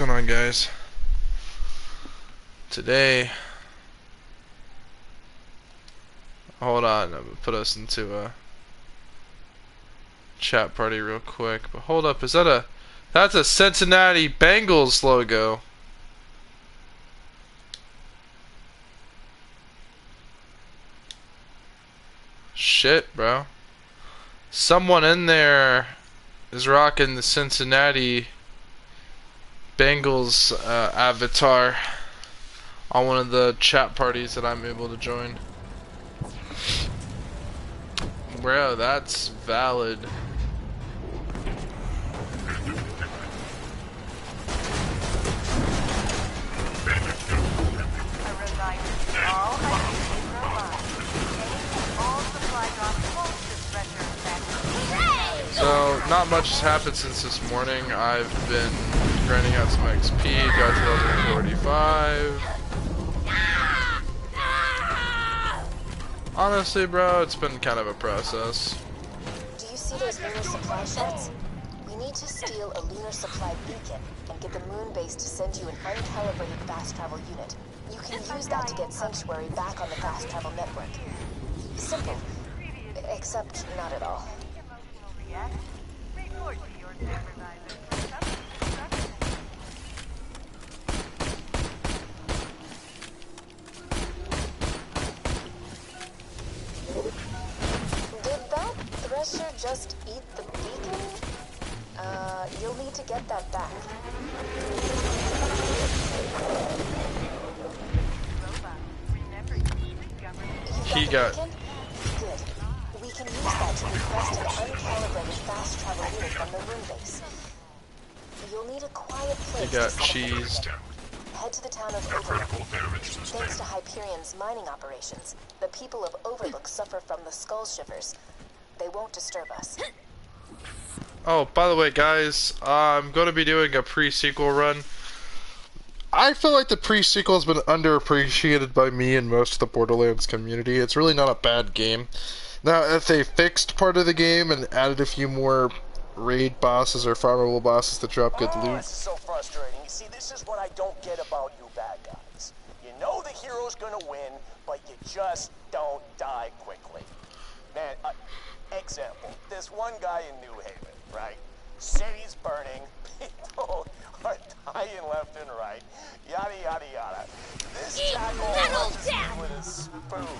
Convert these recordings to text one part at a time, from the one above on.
What's going on, guys? Today, hold on, I'm gonna put us into a chat party real quick. But hold up, that's a Cincinnati Bengals logo. Shit, bro. Someone in there is rocking the Cincinnati Bengals avatar on one of the chat parties that I'm able to join. Bro, that's valid. So, not much has happened since this morning. I've been grinding out some XP, got to level 45. Honestly, bro, it's been kind of a process. Do you see those lunar supply shots? We need to steal a lunar supply beacon and get the moon base to send you an uncalibrated fast travel unit. You can use that to get Sanctuary back on the fast travel network. Simple. Except not at all. Did that thresher just eat the beacon? You'll need to get that back. He got... Good. We can use that to request an uncalibrated fast travel unit from the moon base. You'll need a quiet place. He got cheesed. Head to the town of Overlook. Thanks to Hyperion's mining operations, the people of Overlook suffer from the skull shivers. They won't disturb us. Oh, by the way, guys, I'm going to be doing a pre-sequel run. I feel like the pre-sequel has been underappreciated by me and most of the Borderlands community. It's really not a bad game. Now, if they fixed part of the game and added a few more raid bosses or farmable bosses to drop good loot. This is so frustrating. You see, this is what I don't get about you bad guys. You know the hero's gonna win, but you just don't die quickly. Man, example, this one guy in New Haven, right? City's burning, people are dying left and right, yada yada yada. This jackal punches me with a spoon.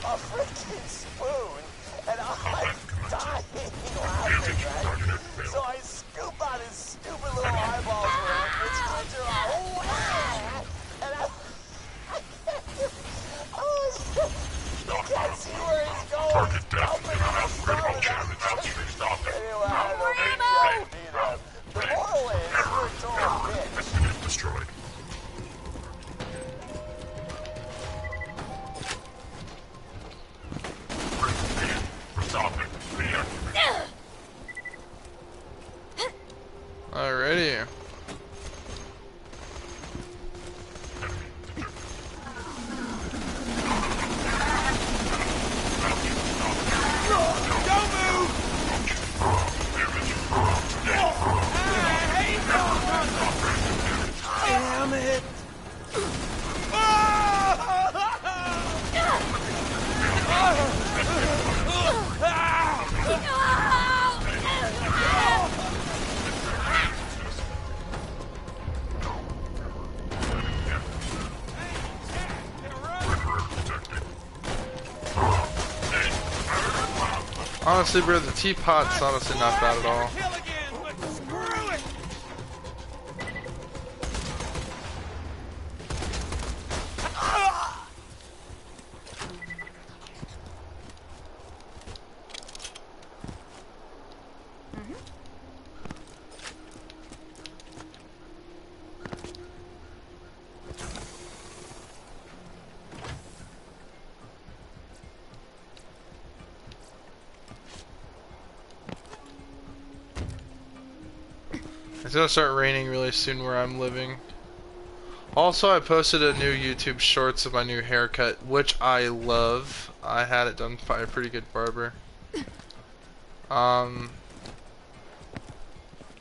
A freaking spoon, and I'm dying laughing, right? So I scoop out his stupid little eyeballs around, which turns around, and oh shit, you can't see where he's going. Target death. Critical damage. Stop it. Anyway, I don't think I need that. The moral is, you're a total bitch. Unit destroyed. Stop it. Alrighty. Damn it! Honestly, bro, the teapot's honestly not bad at all. It's gonna start raining really soon where I'm living. Also, I posted a new YouTube shorts of my new haircut, which I love. I had it done by a pretty good barber.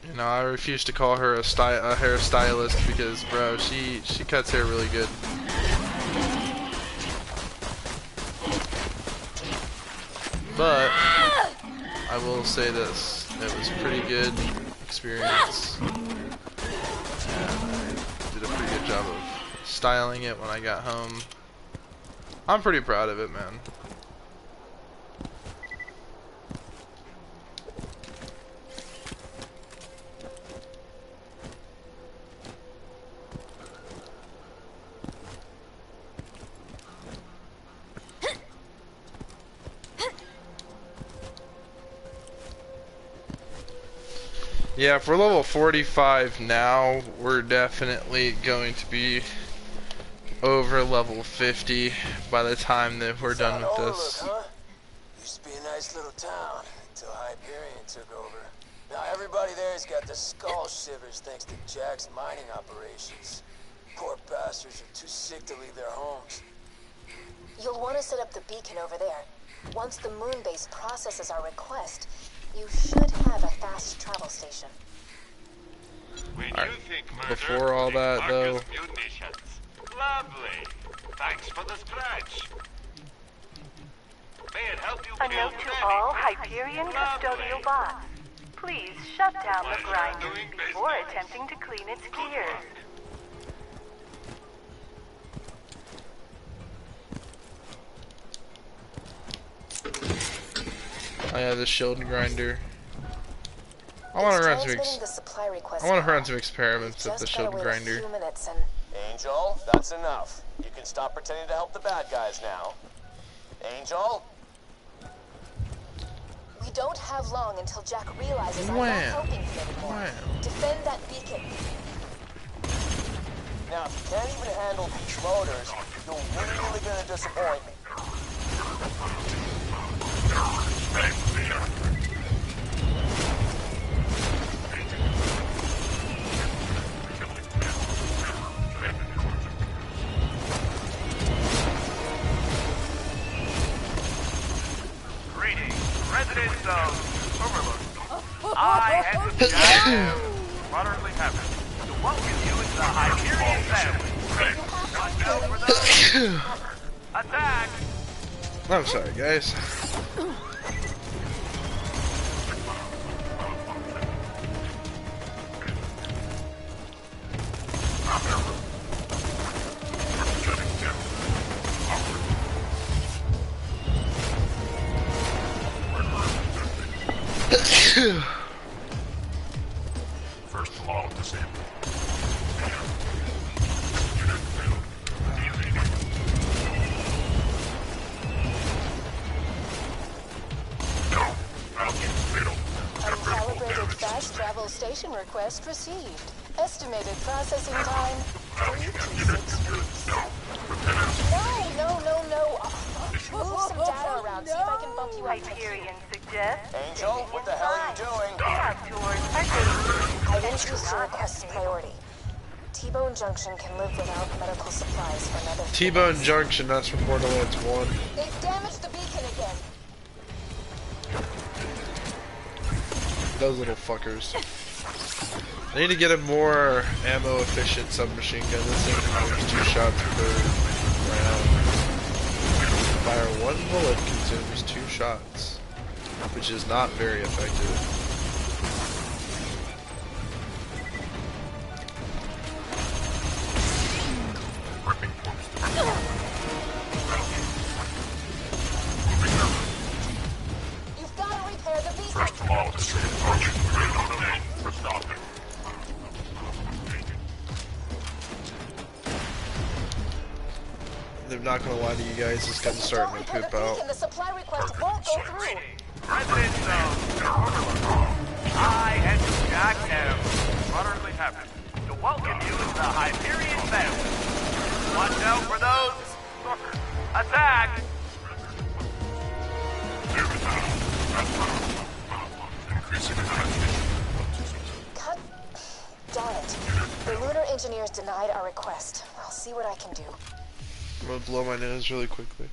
You know, I refuse to call her a hairstylist because, bro, she cuts hair really good. But I will say this: it was a pretty good experience, and I did a pretty good job of styling it when I got home. I'm pretty proud of it, man. Yeah, if we're level 45 now, we're definitely going to be over level 50 by the time that we're done with this. Huh? Used to be a nice little town until Hyperion took over. Now everybody there's got the skull shivers thanks to Jack's mining operations. Poor bastards are too sick to leave their homes. You'll want to set up the beacon over there. Once the moon base processes our request, you should have a fast travel station. Alright, before all that though... Lovely. Thanks for the scratch. May it help you A note to all Hyperion custodial bots. Please shut down the grinder before attempting to clean its gears. Oh yeah, the shield grinder. I want to run some experiments with the shield grinder. Angel, that's enough. You can stop pretending to help the bad guys now. Angel? We don't have long until Jack realizes I'm not helping him anymore. Defend that beacon. Now, if you can't even handle these motors, you're really gonna disappoint me. Greetings, residents of Overlook. I am Jack. Moderately happy to welcome you into the Hyperion family. Watch out for those. Attack! I'm sorry, guys. First of all, disabled. Uncalibrated fast travel station request received. Estimated processing time 3 to 6 weeks. No. Move some data around. See if I can bump you up. Hyperion suggests Angel, what the hell are you doing? back towards Hyperion. I've increased your request's priority. T-Bone Junction can live without medical supplies for another few T-Bone days. Junction, that's from Borderlands 1. They've damaged the beacon again. Those little fuckers. I need to get a more ammo efficient submachine gun. This thing fires 2 shots per round. Fire 1 bullet consumes 2 shots, which is not very effective. You've got to repair the beacon. First of all, disabled target. Wait on the name for stopping. I'm not gonna lie to you guys, this gun's starting to poop out. The supply request won't go through. Residents of Overlook. I and Jack am moderately happy to welcome you into the Hyperion family. Watch out for those suckers. Attack! Cut. Darn it. The lunar engineers denied our request. I'll see what I can do. I'm gonna blow my nose really quickly.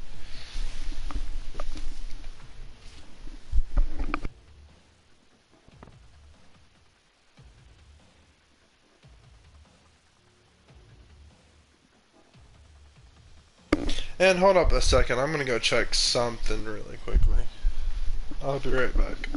And hold up a second, I'm gonna go check something really quickly. I'll be right back.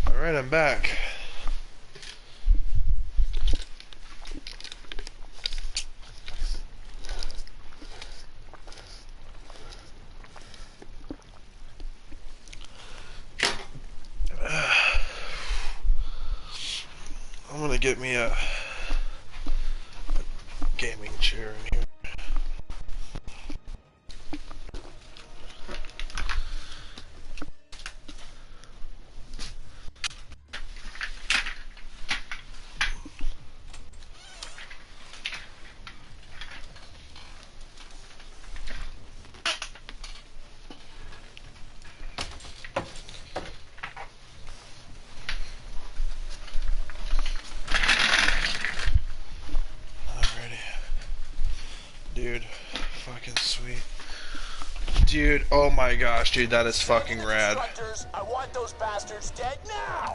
Alright, I'm back. I'm gonna get me a gaming chair in here. Dude, fucking sweet. Dude, oh my gosh, dude, that is fucking rad. I want those bastards dead now!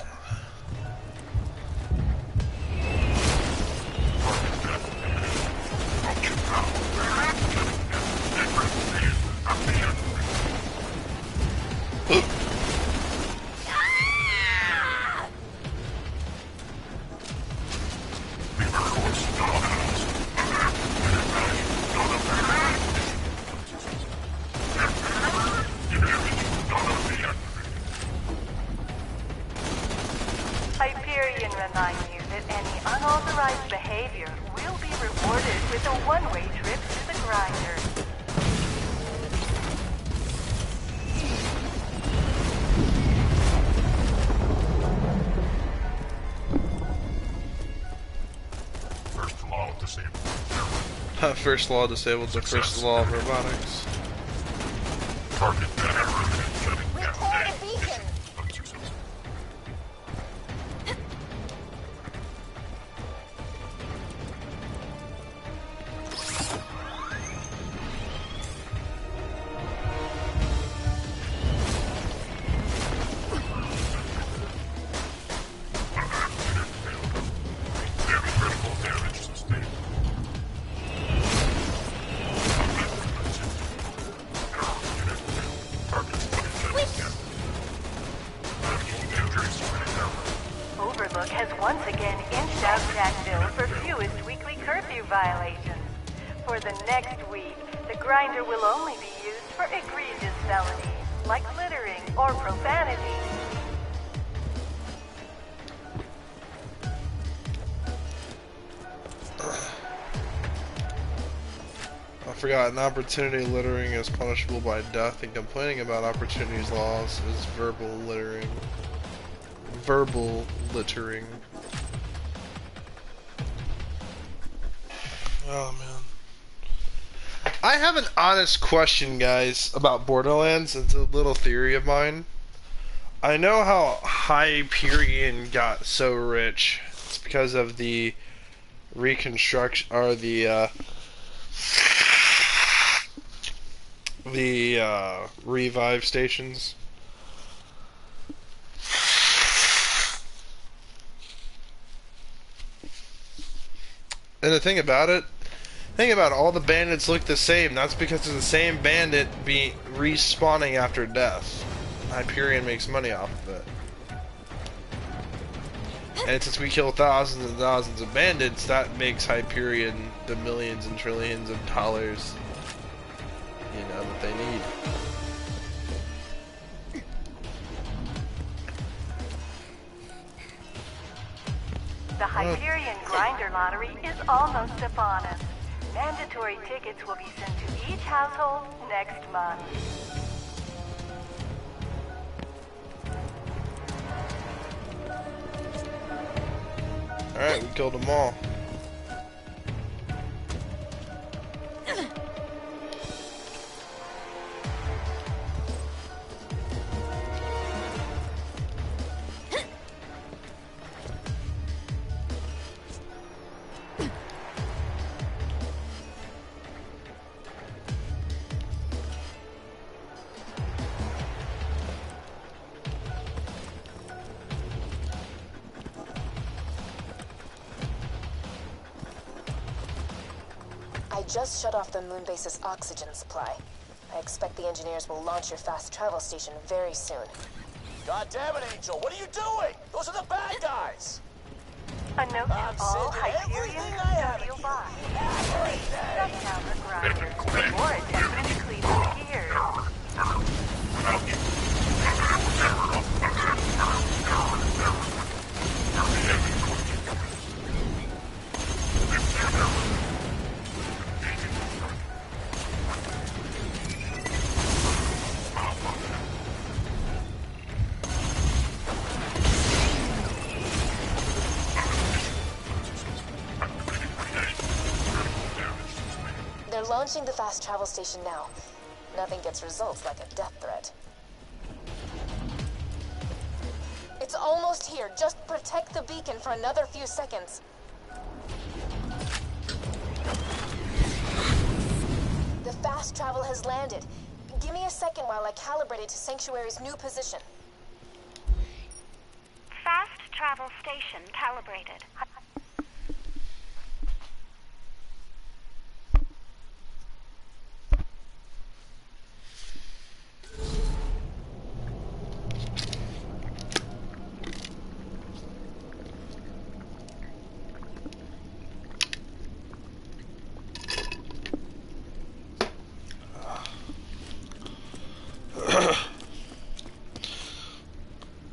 Hyperion remind you that any unauthorized behavior will be rewarded with a one-way trip to the grinder. First law disabled. First law disabled, the first law of robotics. Target down. Report a beacon. Critical damage sustained. Overlook has once again inched out Jacksonville for fewest weekly curfew violations. For the next week, the grinder will only be used for egregious felonies, like littering or profanity. I forgot, an opportunity littering is punishable by death, and complaining about opportunities laws is verbal littering. Verbal littering. Oh man. I have an honest question, guys, about Borderlands. It's a little theory of mine. I know how Hyperion got so rich. It's because of the reconstruction, or the revive stations. And the thing about all the bandits look the same. That's because it's the same bandit respawning after death. Hyperion makes money off of it. And since we kill thousands and thousands of bandits, that makes Hyperion the millions and trillions of dollars, that they need. The Hyperion Grinder Lottery is almost upon us. Mandatory tickets will be sent to each household next month. Alright, we killed them all. just shut off the moon base's oxygen supply. I expect the engineers will launch your fast travel station very soon. God damn it, Angel, what are you doing? Those are the bad guys! A note I'm to all sending Hyperion everything I have custodial at bots. you. Shut down the grinder. Or attempt to clean the gears. They're launching the fast travel station now. Nothing gets results like a death threat. It's almost here. Just protect the beacon for another few seconds. The fast travel has landed. Give me a second while I calibrate it to Sanctuary's new position. Fast travel station calibrated.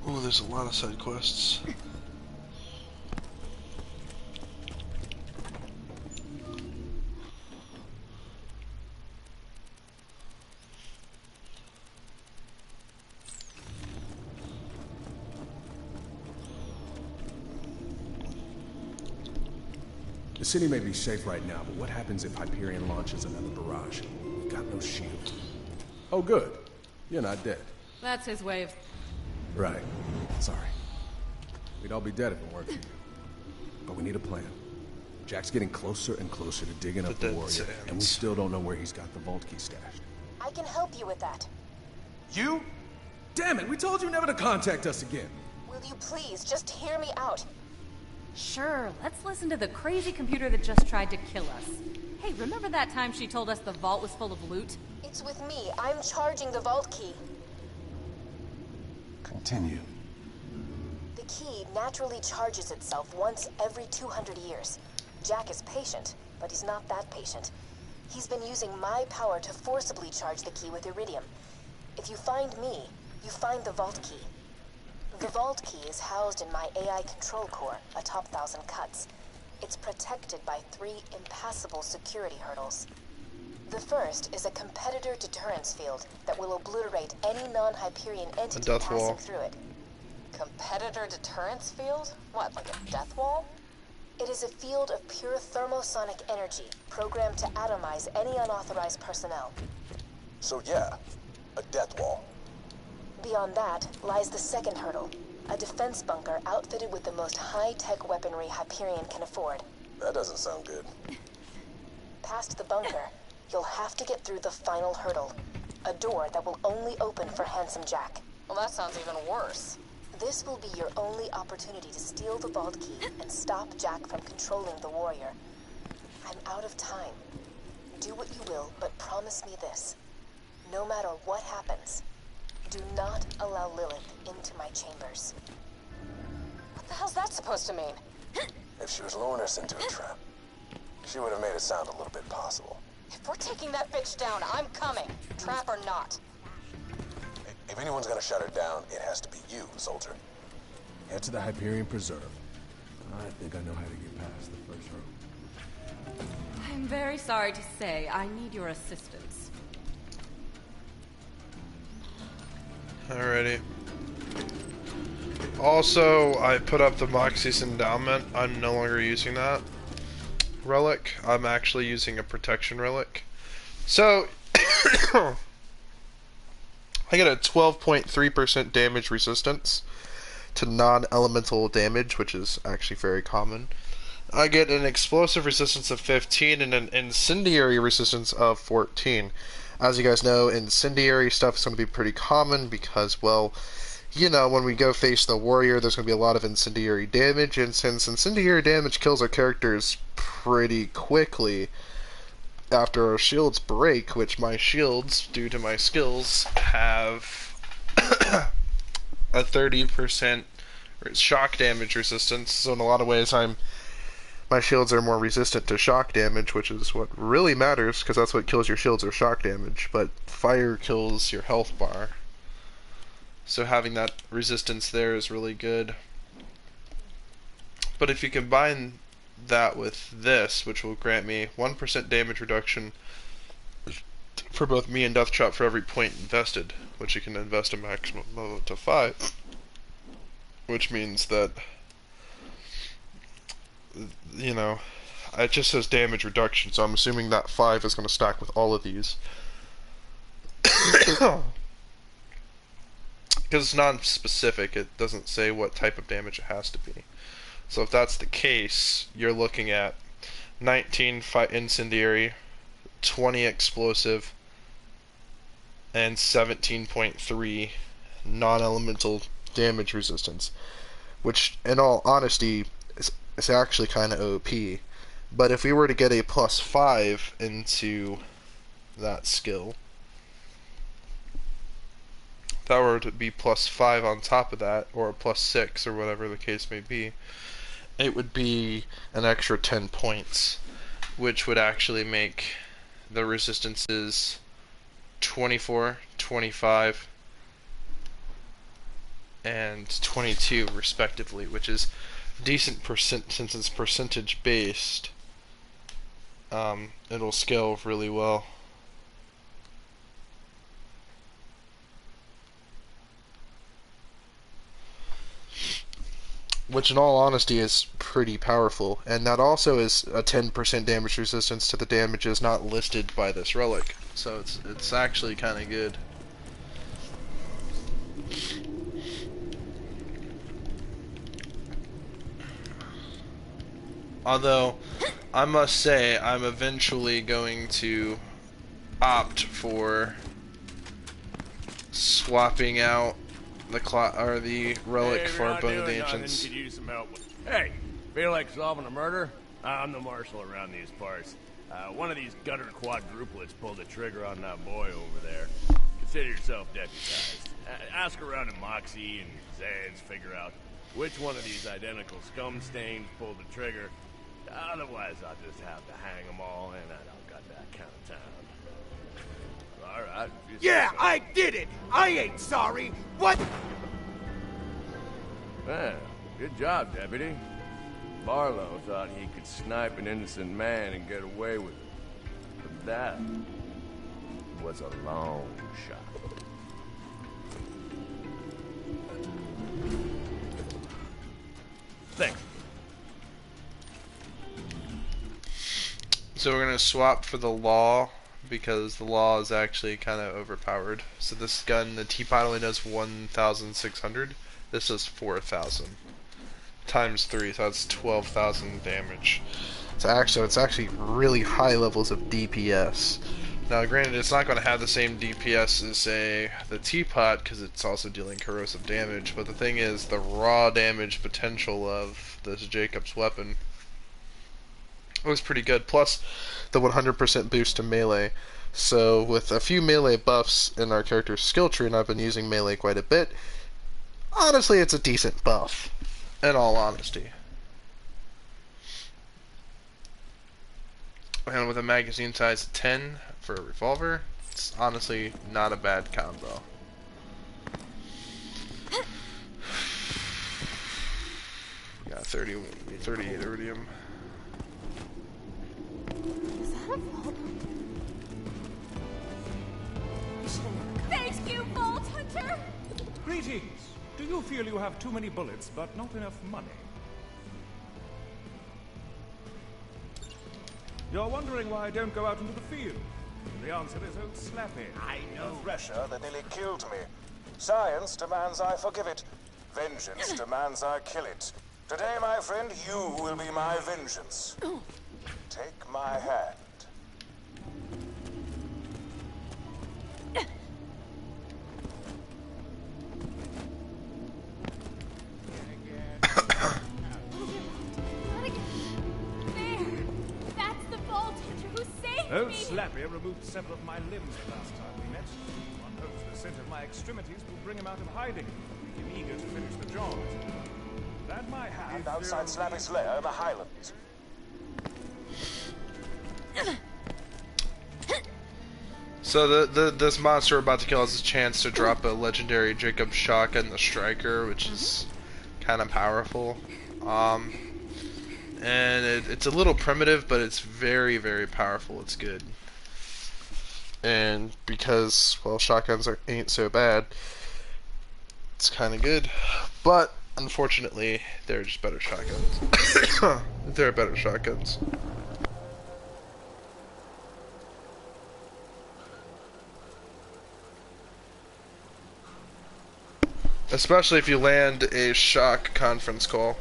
Oh, there's a lot of side quests. The city may be safe right now, but what happens if Hyperion launches another barrage? We've got no shield. Oh, good. You're not dead. That's his way of... Right. Sorry. We'd all be dead if it weren't for you. But we need a plan. Jack's getting closer and closer to digging up the dead warrior, and we still don't know where he's got the vault key stashed. I can help you with that. You? Damn it, we told you never to contact us again. Will you please just hear me out? Sure, let's listen to the crazy computer that just tried to kill us. Hey, remember that time she told us the vault was full of loot? It's with me. I'm charging the vault key. Continue. The key naturally charges itself once every 200 years. Jack is patient, but he's not that patient. He's been using my power to forcibly charge the key with iridium. If you find me, you find the vault key. The vault key is housed in my AI control core atop Thousand Cuts. It's protected by 3 impassable security hurdles. The first is a competitor deterrence field that will obliterate any non-Hyperion entity death passing wall. through it. Competitor deterrence field? What, like a death wall? It is a field of pure thermosonic energy, programmed to atomize any unauthorized personnel. So yeah, a death wall. Beyond that lies the second hurdle, a defense bunker outfitted with the most high-tech weaponry Hyperion can afford. That doesn't sound good. Past the bunker, you'll have to get through the final hurdle, a door that will only open for Handsome Jack. Well, that sounds even worse. This will be your only opportunity to steal the vault key and stop Jack from controlling the warrior. I'm out of time. Do what you will, but promise me this. No matter what happens, do not allow Lilith into my chambers. What the hell's that supposed to mean? If she was luring us into a trap, she would have made it sound a little bit possible. If we're taking that bitch down, I'm coming. Trap or not. If anyone's gonna shut her down, it has to be you, soldier. Head to the Hyperion Preserve. I think I know how to get past the first hurdle. I'm very sorry to say, I need your assistance. Alrighty. Also, I put up the Moxie's endowment. I'm no longer using that relic. I'm actually using a protection relic. So, I get a 12.3% damage resistance to non-elemental damage, which is actually very common. I get an explosive resistance of 15 and an incendiary resistance of 14. As you guys know, incendiary stuff is going to be pretty common because, well, you know, when we go face the warrior, there's going to be a lot of incendiary damage, and since incendiary damage kills our characters pretty quickly, after our shields break, which my shields, due to my skills, have a 30% shock damage resistance. So in a lot of ways, my shields are more resistant to shock damage, which is what really matters, because that's what kills your shields or shock damage. But fire kills your health bar. So having that resistance there is really good. But if you combine that with this, which will grant me 1% damage reduction for both me and Deathtrap for every point invested, which you can invest a maximum of up to 5, which means that, you know, it just says damage reduction, so I'm assuming that 5 is going to stack with all of these. Because it's non-specific, it doesn't say what type of damage it has to be. So if that's the case, you're looking at 19 incendiary, 20 explosive, and 17.3 non-elemental damage resistance, which, in all honesty, is actually kind of OP. But if we were to get a +5 into that skill, if that were to be +5 on top of that, or a +6, or whatever the case may be, it would be an extra 10 points, which would actually make the resistances 24, 25, and 22 respectively, which is decent percent since it's percentage based. It'll scale really well. Which in all honesty is pretty powerful, and that also is a 10% damage resistance to the damages not listed by this relic, so it's actually kind of good. Although I must say I'm eventually going to opt for swapping out the relic for Bone of the Ancients. Could use some help with. Hey, feel like solving a murder? I'm the marshal around these parts. One of these gutter quadruplets pulled the trigger on that boy over there. Consider yourself deputized. Ask around in Moxie and Zeds, figure out which one of these identical scum stains pulled the trigger. Otherwise, I'll just have to hang them all, and I don't got that kind of time. Alright. Yeah, I did it! I ain't sorry! What? Well, good job, Deputy. Barlow thought he could snipe an innocent man and get away with it. But that was a long shot. Thanks. So we're going to swap for the law, because the law is actually kind of overpowered. So this gun, the teapot only does 1,600. This does 4,000 times 3, so that's 12,000 damage. It's actually really high levels of DPS. Now, granted, it's not going to have the same DPS as, say, the teapot, because it's also dealing corrosive damage. But the thing is, the raw damage potential of this Jacob's weapon was pretty good. Plus, the 100% boost to melee. So, with a few melee buffs in our character's skill tree, and I've been using melee quite a bit, honestly, it's a decent buff, in all honesty. And with a magazine size of 10 for a revolver, it's honestly not a bad combo. Got 38 iridium. Is that a vault? Thank you, Vault Hunter! Greetings! Do you feel you have too many bullets but not enough money? You're wondering why I don't go out into the field? The answer is old Slappy. I know. Pressure that nearly killed me. Science demands I forgive it. Vengeance demands I kill it. Today, my friend, you will be my vengeance. Take my hand. There! That's the Vault Hunter who saved Old Slappy removed several of my limbs the last time we met. One hopes the scent of my extremities will bring him out of hiding, make him eager to finish the job. That might have. And outside Slappy's lair in the Highlands. So this monster we're about to kill has a chance to drop a legendary Jacob shotgun, the Striker, which is kind of powerful. And it's a little primitive, but it's very, very powerful. It's good. And because, well, shotguns ain't so bad, it's kind of good. But unfortunately, they're just better shotguns. They're better shotguns. Especially if you land a shock conference call.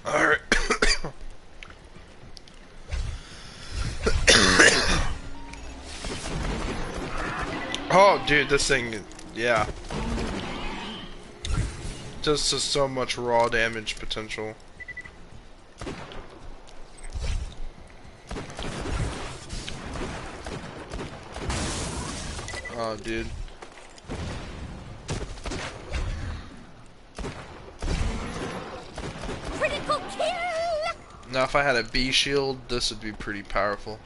Alright. Oh, dude, this thing, yeah. Just so much raw damage potential. Oh, dude. Critical kill! Now, if I had a B shield, this would be pretty powerful.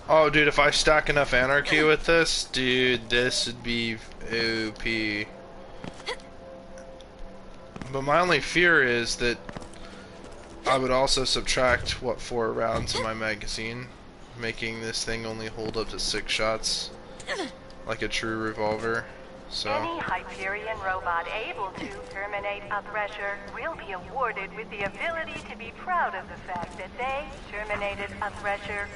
Oh, dude, if I stack enough anarchy with this, dude, this would be OP. But my only fear is that I would also subtract, what, 4 rounds in my magazine, making this thing only hold up to 6 shots, like a true revolver. So. Any Hyperion robot able to terminate a thresher will be awarded with the ability to be proud of the fact that they terminated a thresher.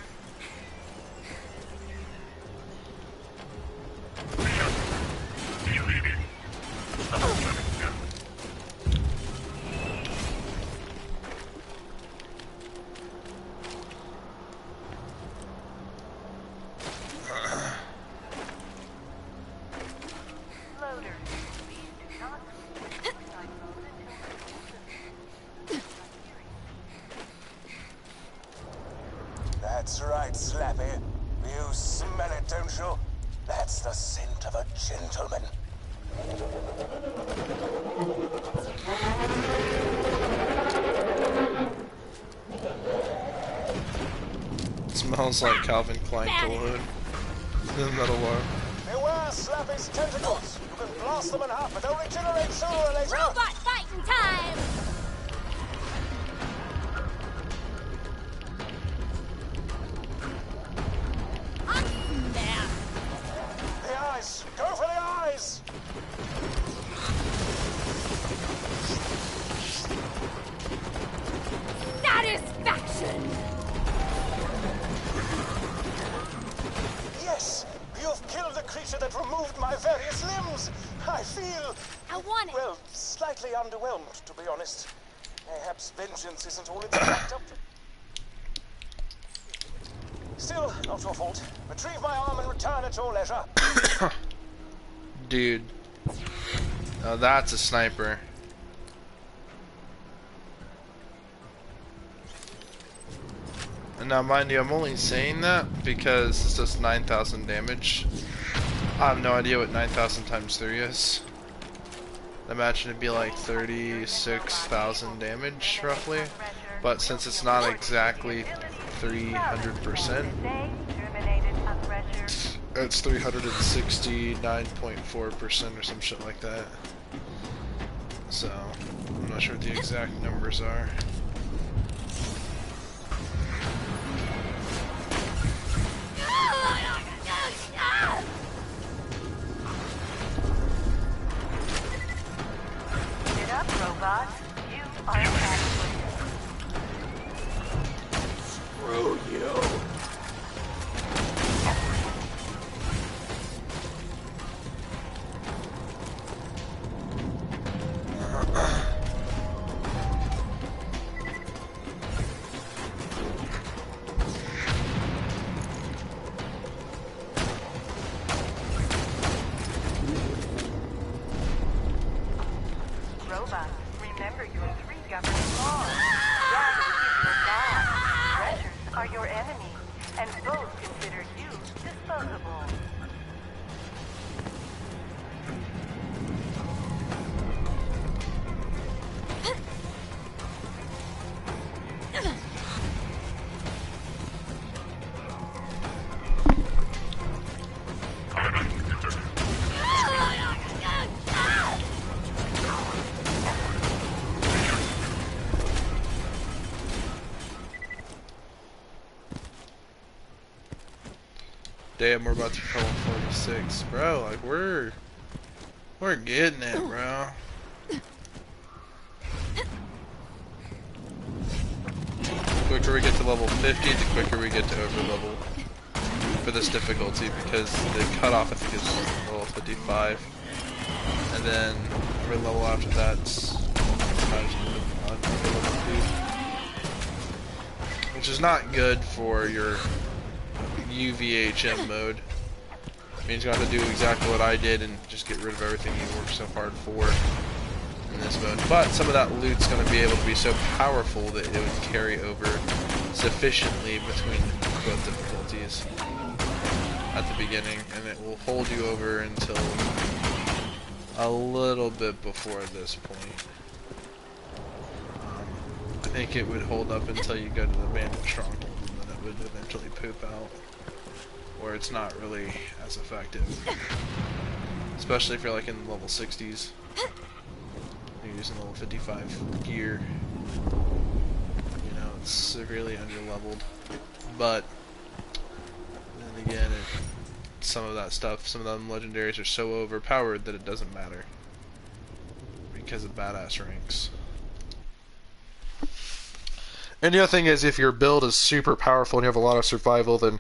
That's right, Slappy. You smell it, don't you? That's the scent of a gentleman. It smells like Calvin Klein cologne. The metal one. Beware Slappy's tentacles. You can blast them in half, but they'll regenerate sooner or later. Robot fighting time! The eyes! Go for the eyes! Satisfaction! Yes! You've killed the creature that removed my various limbs! I feel... I want it! Well, slightly underwhelmed, to be honest. Perhaps vengeance isn't all it's cracked up to. Still, not your fault. Retrieve my arm and return at your leisure. Dude. Oh, that's a sniper. And now, mind you, I'm only saying that because it's just 9,000 damage. I have no idea what 9,000 times 3 is. I imagine it'd be like 36,000 damage, roughly. But since it's not exactly 300%, it's 369.4% or some shit like that. So, I'm not sure what the exact numbers are. Get up, robot. You are inadequate. Screw you. Robot, remember your 3 governing laws. Gas is your god. Pressures are your enemy, and both consider you disposable. Damn, we're about to kill 46, bro. Like we're getting it, bro. The quicker we get to level 50, the quicker we get to over level for this difficulty, because the cutoff I think is level 55, and then every level after that's on level 2, which is not good for your UVHM mode. It means you have to do exactly what I did and just get rid of everything you worked so hard for in this mode. But some of that loot's going to be able to be so powerful that it would carry over sufficiently between both difficulties at the beginning, and it will hold you over until a little bit before this point. I think it would hold up until you go to the abandoned stronghold, and then it would eventually poop out, where it's not really as effective. Especially if you're like in level 60s. You're using level 55 gear. You know, it's severely under-leveled. But then again, some of that stuff, some of them legendaries are so overpowered that it doesn't matter. Because of badass ranks. And the other thing is, if your build is super powerful and you have a lot of survival, then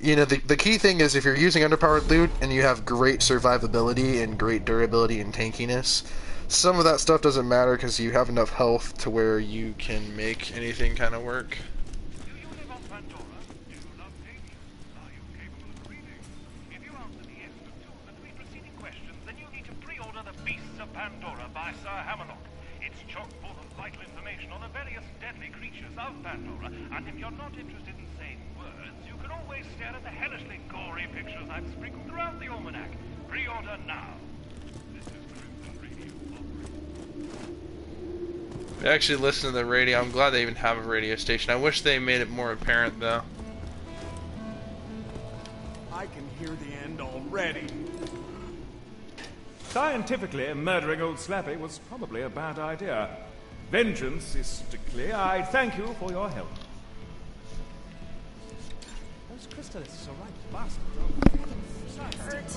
you know, the key thing is if you're using underpowered loot and you have great survivability and great durability and tankiness, some of that stuff doesn't matter because you have enough health to where you can make anything kind of work. Do you live on Pandora? Do you love aliens? Are you capable of breathing? If you answer the yes to 2 of the 3 preceding questions, then you need to pre-order The Beasts of Pandora by Sir Hammerlock. It's chock full of vital information on the various deadly creatures of Pandora, and if you're not interested in saying words, you can always stare at the hellishly gory pictures I've sprinkled throughout the almanac. Pre-order now. This is Crimson Radio operating. I actually listen to the radio. I'm glad they even have a radio station. I wish they made it more apparent, though. I can hear the end already. Scientifically, murdering old Slappy was probably a bad idea. Vengeance-istically, I thank you for your help. Those crystalists are right bastards, aren't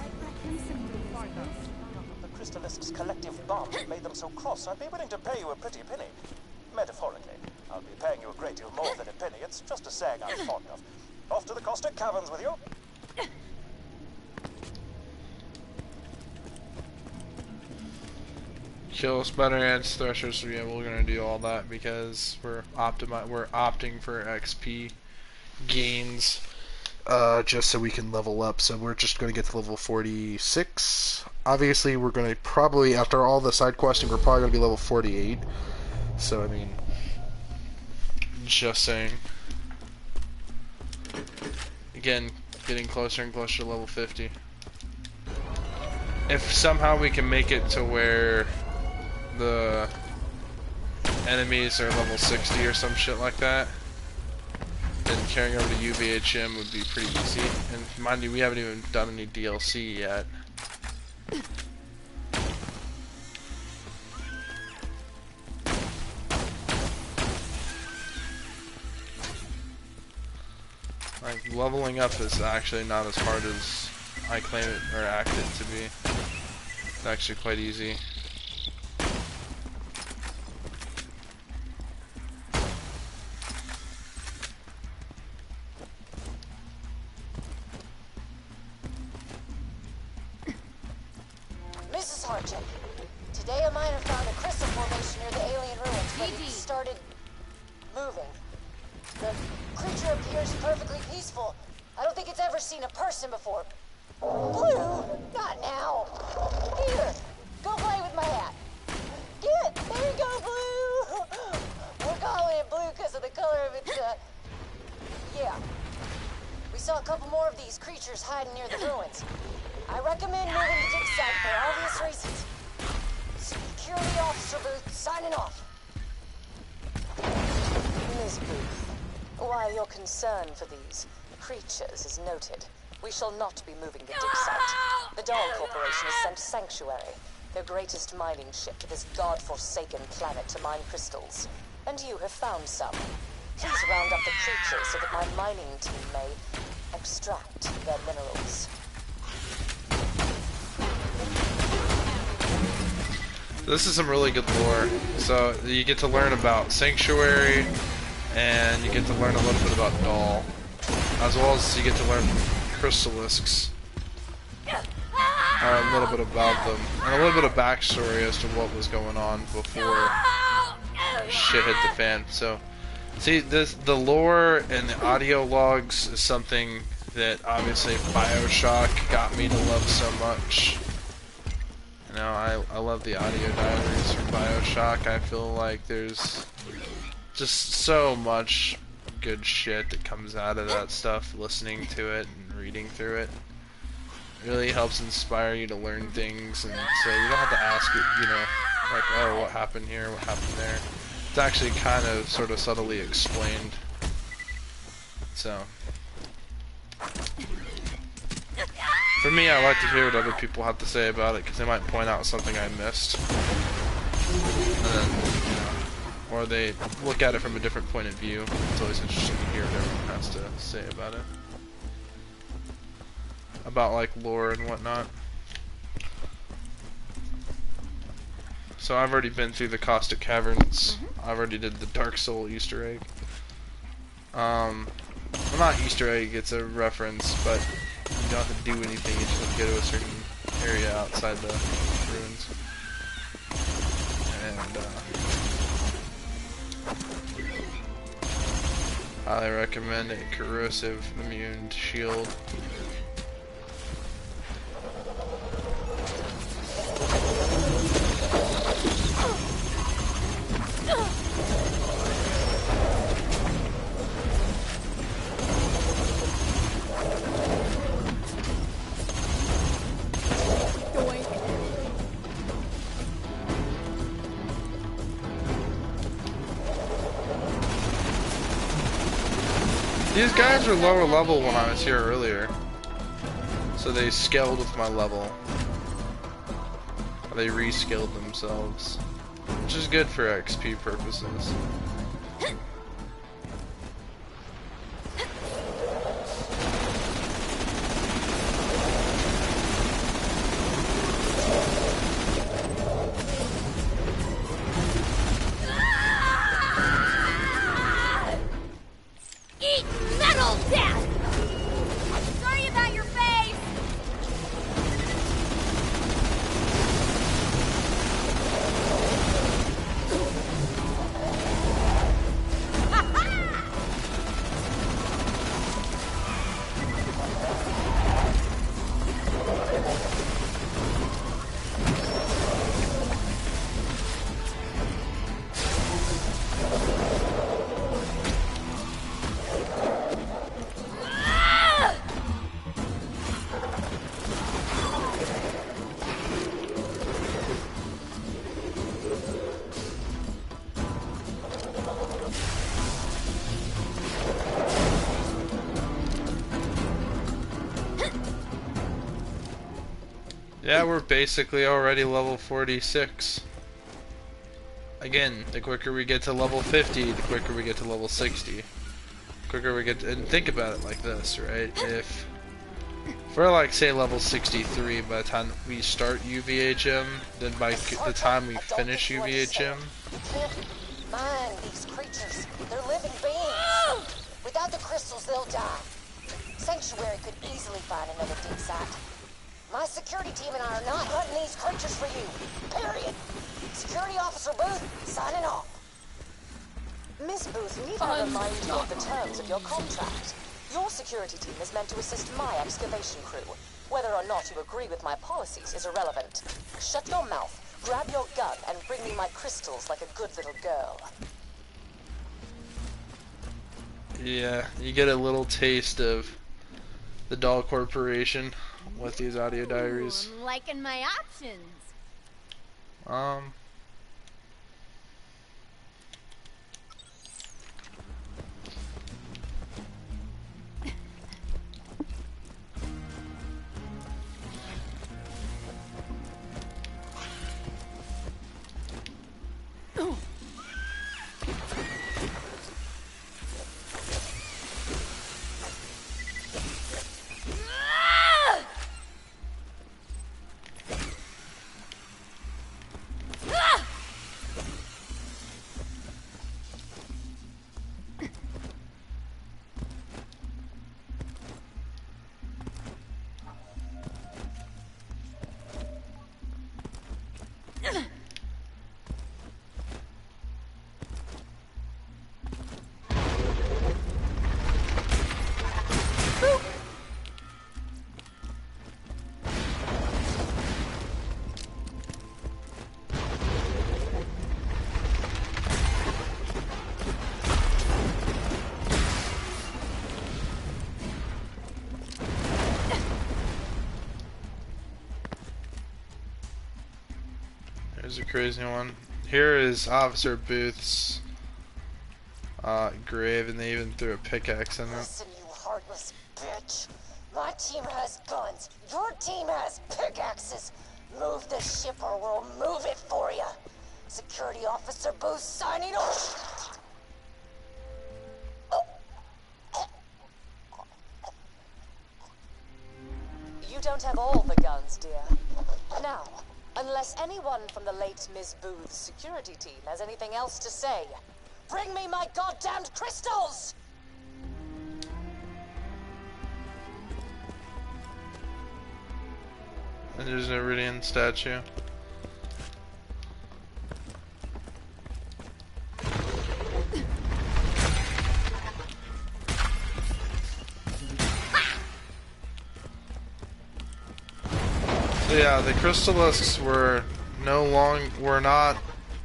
The crystalists' collective bond made them so cross, I'd be willing to pay you a pretty penny. Metaphorically. I'll be paying you a great deal more than a penny. It's just a saying I'm fond of. Off to the caustic caverns with you. Kill spider ants, threshers. So yeah, we're gonna do all that because we're opting for XP gains, just so we can level up. So we're just gonna get to level 46. Obviously, we're gonna probably, after all the side questing, we're probably gonna be level 48. So I mean, just saying. Again, getting closer and closer to level 50. If somehow we can make it to where the enemies are level 60 or some shit like that, then carrying over to UVHM would be pretty easy. And mind you, we haven't even done any DLC yet. Like, leveling up is actually not as hard as I claim it or act it to be. It's actually quite easy. Mrs. Harchin, today a miner found a crystal formation near the alien ruins, but it started moving. The creature appears perfectly peaceful. I don't think it's ever seen a person before. Blue, not now. Here, go play with my hat. Get, there you go, Blue. We're calling it blue because of the color of its, yeah. We saw a couple more of these creatures hiding near the ruins. I recommend moving to dig site for obvious reasons. Security Officer Booth, signing off. Ms. Booth, while your concern for these creatures is noted, we shall not be moving the dig site. The Dahl Corporation has sent Sanctuary, their greatest mining ship, to this god-forsaken planet to mine crystals. And you have found some. Please round up the creatures so that my mining team may extract their minerals. This is some really good lore. So you get to learn about Sanctuary, and you get to learn a little bit about Dahl, as well as you get to learn Crystalisks, or a little bit about them, and a little bit of backstory as to what was going on before shit hit the fan. So, see, the lore and the audio logs is something that obviously BioShock got me to love so much. You know, I love the audio diaries from BioShock. I feel like there's just so much good shit that comes out of that stuff, listening to it and reading through it. It really helps inspire you to learn things, and so you don't have to ask it, you know, like, oh, what happened here, what happened there. It's actually kind of sort of subtly explained. So, for me, I like to hear what other people have to say about it, because they might point out something I missed. And then, you know, or they look at it from a different point of view. It's always interesting to hear what everyone has to say about it. About, like, lore and whatnot. So I've already been through the Caustic Caverns. I've already did the Dark Soul Easter egg. Well, not Easter egg, it's a reference, but you don't have to do anything, you just have to go to a certain area outside the ruins. And, highly recommend a corrosive immune shield. These guys were lower level when I was here earlier, so they scaled with my level. They rescaled themselves, which is good for XP purposes. Eat metal death! Sorry about your face! Yeah, we're basically already level 46. Again, the quicker we get to level 50, the quicker we get to level 60. quicker we get. And think about it like this, right? If we're like say level 63 by the time we start UVHM, then by the time we finish UVHM, mind these creatures. They're living beings. Without the crystals, they'll die. Sanctuary could easily find another dig site. My security team and I are not hunting these creatures for you. Period. Security Officer Booth, signing off. Miss Booth, need I remind you of the terms of your contract? Your security team is meant to assist my excavation crew. Whether or not you agree with my policies is irrelevant. Shut your mouth, grab your gun, and bring me my crystals like a good little girl. yeah, you get a little taste of the Doll Corporation with these audio diaries. I'm liking my options. There's a crazy one. Here is Officer Booth's grave, and they even threw a pickaxe in it. Listen, you heartless bitch. My team has guns. Your team has pickaxes. Move the ship or we'll move it for you. Security Officer Booth signing off. You don't have all the guns, dear. Now, unless anyone from the late Miss Booth's security team has anything else to say, bring me my goddamned crystals! And there's an Iridian statue. So yeah, the crystalisks were not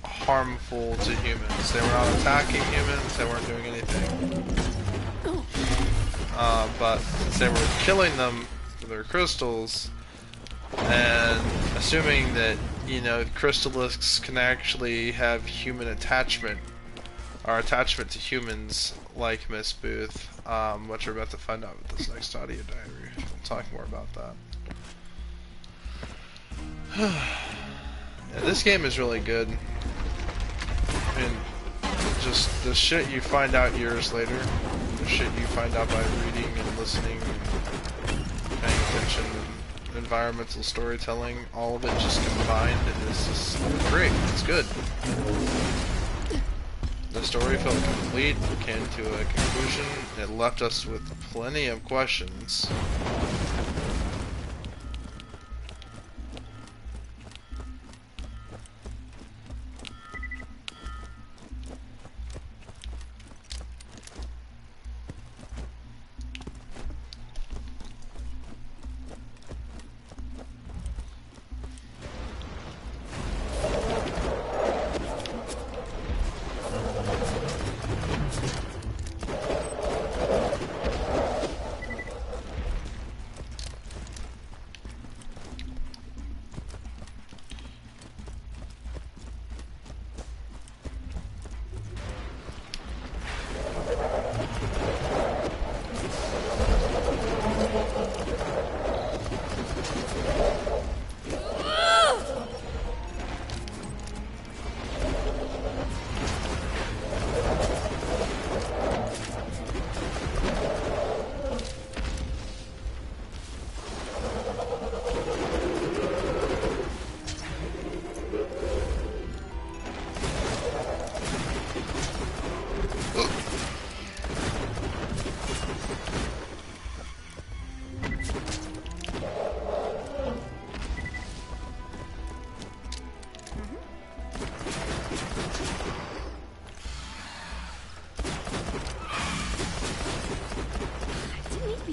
harmful to humans. They were not attacking humans. They weren't doing anything. But since they were killing them for their crystals, and assuming that, you know, crystalisks can actually have human attachment, or attachment to humans, like Miss Booth, which we're about to find out with this next audio diary. We'll talk more about that. Yeah, this game is really good. I mean, just the shit you find out years later, the shit you find out by reading and listening and paying attention, and environmental storytelling, all of it just combined is just great. It's good. The story felt complete, came to a conclusion, it left us with plenty of questions.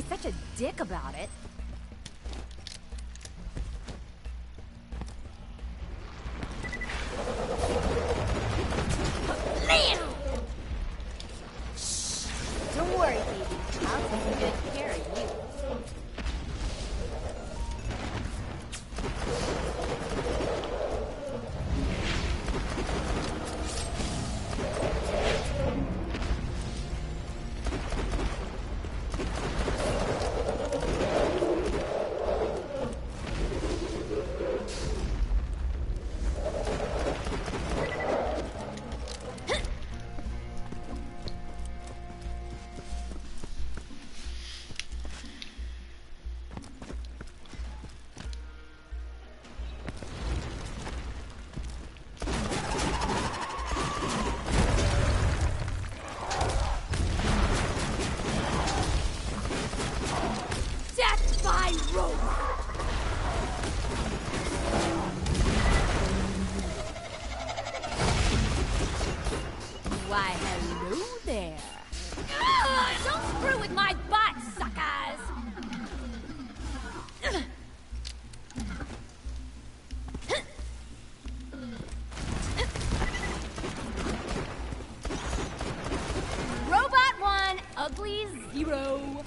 such a dick about it. Don't worry, baby. I'll take good care of you. Death by rope! Why, hello there. Don't screw with my butt, suckers! Robot 1, ugly 0.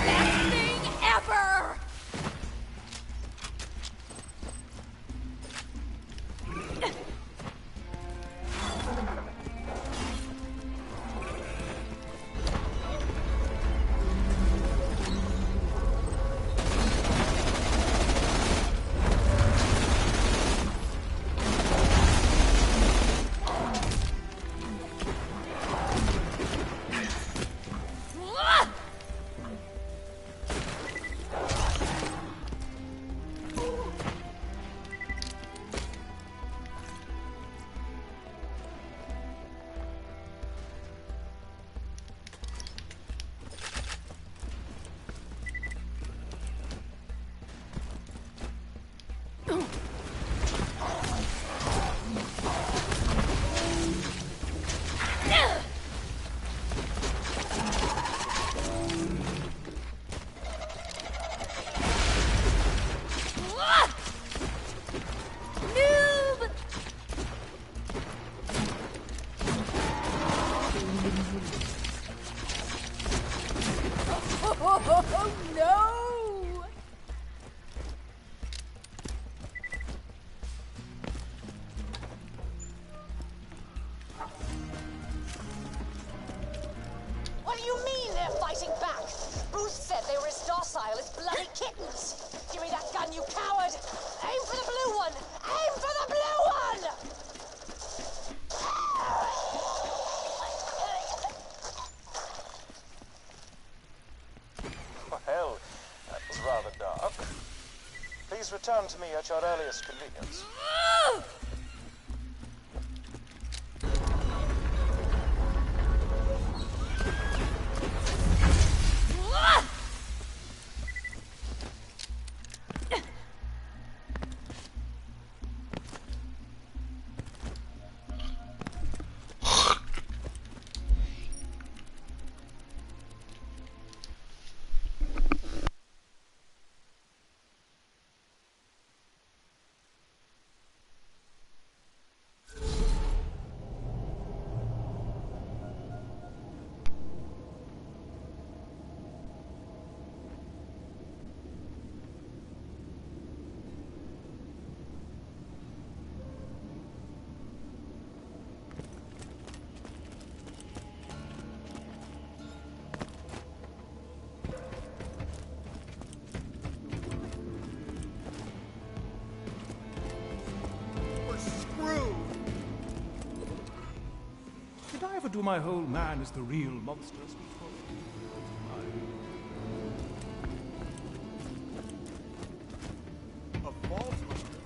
Best thing ever! Noob! Oh, no! What do you mean they're fighting back? Bruce said they were as docile as bloody kittens. Give me that gun, you coward! Aim for the blue one! Aim for the blue one! Well, that was rather dark. Please return to me at your earliest convenience. Did I ever do my whole man is the real monster speech? A false monster?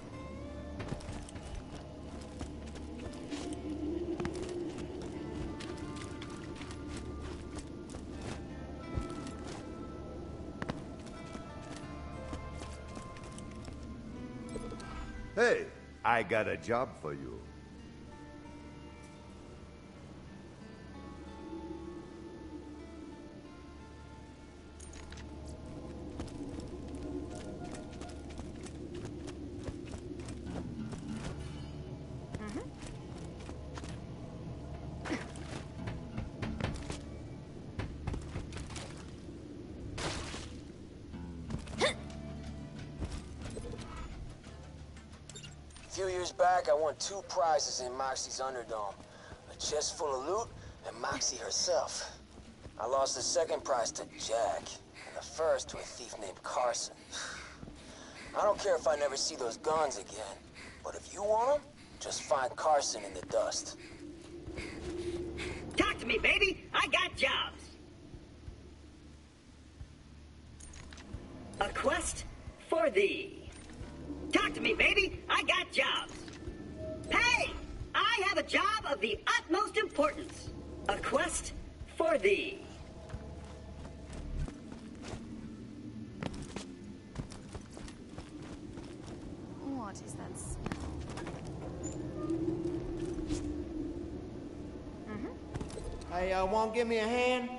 Hey, I got a job for you. A few years back, I won 2 prizes in Moxie's Underdome. A chest full of loot, and Moxie herself. I lost the second prize to Jack, and the first to a thief named Carson. I don't care if I never see those guns again, but if you want them, just find Carson in the dust. Talk to me, baby! I got jobs! A quest for thee. Talk to me, baby! I got jobs! Hey! I have a job of the utmost importance. A quest for thee. What is that smell? Hey, y'all won't give me a hand?